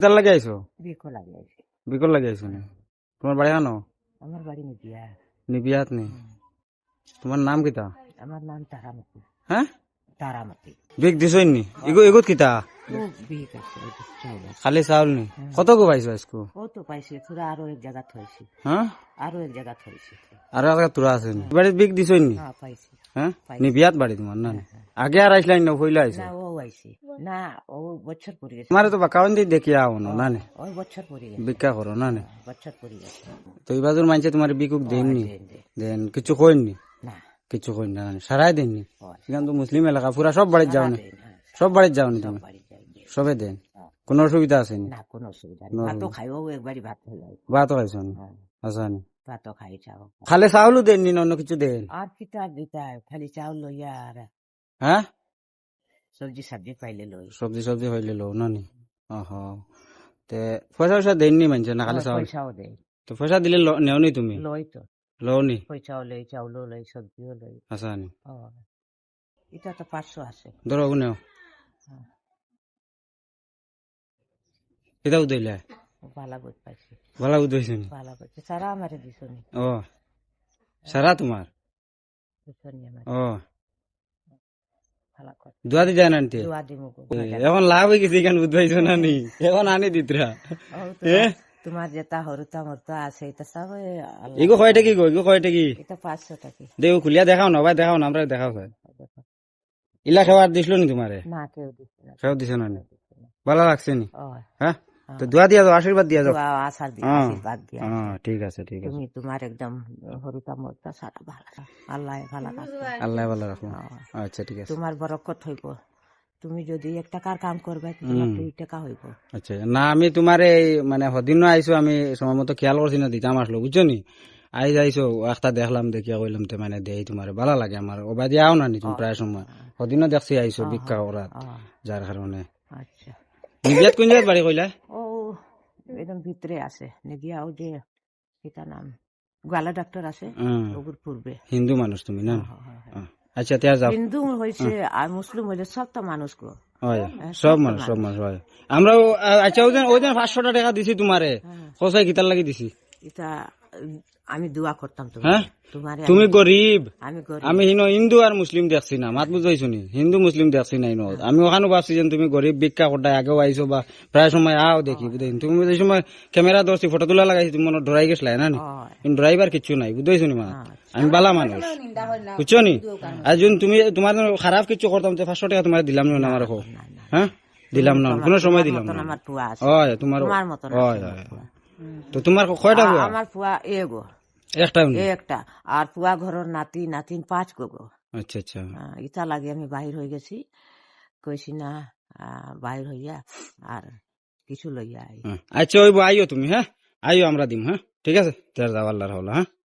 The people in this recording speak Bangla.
তার লাগে আইছো বিকো লাগে আইছি। বিকল লাগে আইছো নি তোমার বাড়ি আনো আমার বাড়ি নিবিয়া। নিবিয়াত নি তোমার নাম কিতা আমার নাম তারামতি। হ্যাঁ তারামতি। বিক দিছই নি এগুত কিতা ও বিক আছে চাউল আছে। খালি চাউল নি কত গো পাইছো আজকো ও তো পাইছি তোরা আরো এক জায়গা থইছি। হ্যাঁ আরো এক জায়গা থইছি। আর একটা তোরা আছে নি বাড়ি বিক দিছই নি হ্যাঁ পাইছি। হ্যাঁ নিবিয়াত বাড়ি তোমার না আগে আর আইসলাই না হইলা আইছো না ও আইছি না ও বছর পড়ে গেছে। তোমারে তো বাকাওন দি দেখি আও না নি ওই বছর পড়ে গেছে। ভিক্ষা করো না নি বছর পড়ে গেছে। তো এই বাজুর মানছে তোমার বিকুক দেননি দেন দে। দেন কিছু কইননি না কিছু কইন না সারাই দেননি হয়। সেখান তো মুসলিম এলাকা পুরা সব বাড়িতে যাও নি দেন, হ্যাঁ, সব বাড়িতে যাও নি তুমি বাড়ি যাই দে। সবে দেন কোনো অসুবিধা আছে নি না কোনো অসুবিধা নেই। ভাতও খাইও একবারই ভাত হয়ে যায়। ভাতও খাইছো নি হ্যাঁ, আচ্ছা নি ভাতও খাই চাও। খালে চাউলও দেননি না অন্য কিছু দেন আর কিতা দিতা খালি চাউল লইয়া আর হ্যাঁ সবজি সবজি পাইলে লই। সবজি সবজি হইলে লো না নি ওহ তে পয়সা পয়সা দেননি মানছে না খালি চাউল পয়সাও দেয় তো পয়সা দিলে নেও নি তুমি লই তো লও নি পয়সাও লই চাউলও লই সবজিও লই। আচ্ছা নি ও, এটা তো 500 আছে। ধরো নেও হ্যাঁ, কেটা উদইলে বালা বুঝ পাইছি ভালো উদইছে নি বালা বুঝ সারা আমারে দিছনি ও সারা তোমার দিছনি আমার ও ভালো কর দুয়া দি যায় না আনতে দোয়া দিমু গো। এখন লাভ হয়ে গেছে এখানে বুঝবাইছো না নি এখন আনি দিতরা ও তোমার যেটা হরুতা মরতা আছে এটা সব আল্লাহ। এগো কয়টা কি গো এগো কয়টা কি এটা 500 টাকা। দেখো খুলিয়া দেখাও না ভাই দেখাও না আমরা দেখাও ভাই ইলা খাবার দিছিল নি তোমারে না কেউ দিছে না। খাও দিছ না নি ভালো লাগছে নি ও হ্যাঁ তো দোয়া দিয়া যাও আশীর্বাদ দিয়া যাও দোয়া আশার দিয়া হ্যাঁ আশীর্বাদ দিয়া। হ্যাঁ ঠিক আছে ঠিক আছে তুমি তোমার একদম হরুতা মরতা সারা ভালো আল্লাহ ভালো রাখো। আল্লাহ ভালো রাখো আচ্ছা ঠিক আছে তোমার বরকত হইব। তুমি যদি 1 টাকার কাম করবে তোমার 2 টাকা হইব। আচ্ছা না আমি তোমার এই মানে হদিন আইসো আমি সময় মতো খেয়াল করছি না দিতাম আসলো বুঝছো নি আইজ আইসো একটা দেখলাম দেখিয়া কইলাম তে মানে দেই তোমার ভালো লাগে আমার ওবা দিয়ে আও না নি তুমি প্রায় সময় হদিনও দেখছি আইসো ভিক্ষা করাত যার কারণে আচ্ছা নিবিয়াত কোন জায়গায় বাড়ি কইলা ও একদম ভিতরে আছে নেগিয়া ও যে এটা নাম গোয়ালা ডাক্তার আছে ওগুর পূর্বে। হিন্দু মানুষ তুমি না আচ্ছা তে যাও হিন্দু হইছে আর মুসলিম হইলে সব তো মানুষ গো। হয় সব মানুষ হয় আমরা আচ্ছা ওই দিন 500 টাকা দিছি তোমারে কোসাই কিতার লাগি দিছি এটা আমি দোয়া করতাম হ্যাঁ তোমারে তুমি গরিব আমি গরিব। আমি হিনো হিন্দু আর মুসলিম দেখছি না মাত বুঝাইছো নি হিন্দু মুসলিম দেখছি না ইনো আমি ওখানে ভাবছি যে তুমি গরিব ভিক্ষা করতে আগেও আইছো বা প্রায় সময় আও দেখি বুঝাই তুমি যে সময় ক্যামেরা ধরছি ফটো তোলা লাগাইছি তুমি মনে ডরাই গেছলাই না নি কিন্তু ড্রাইভার কিচ্ছু নাই বুঝাইছো নি মা আমি বালা মানুষ বুঝছো নি আর যদি তুমি তোমার খারাপ কিছু করতাম তো 500 টাকা তোমার দিলাম না আমার হ্যাঁ দিলাম না কোনো সময় দিলাম না আমার ফুয়া আছে হয় তোমার তোমার মতন হয় তো তোমার কয়টা বুয়া আমার ফুয়া এগো একটা একটা আর ফুয়া ঘরের নাতি নাতিন 5 গো। আচ্ছা আচ্ছা ইটা লাগে আমি বাহির হয়ে গেছি কইছি না বাহির হইয়া আর কিছু লইয়া আই। আচ্ছা ওই আইও তুমি হ্যাঁ আইও আমরা দিম হ্যাঁ ঠিক আছে তার যাও আল্লাহর হলো হ্যাঁ।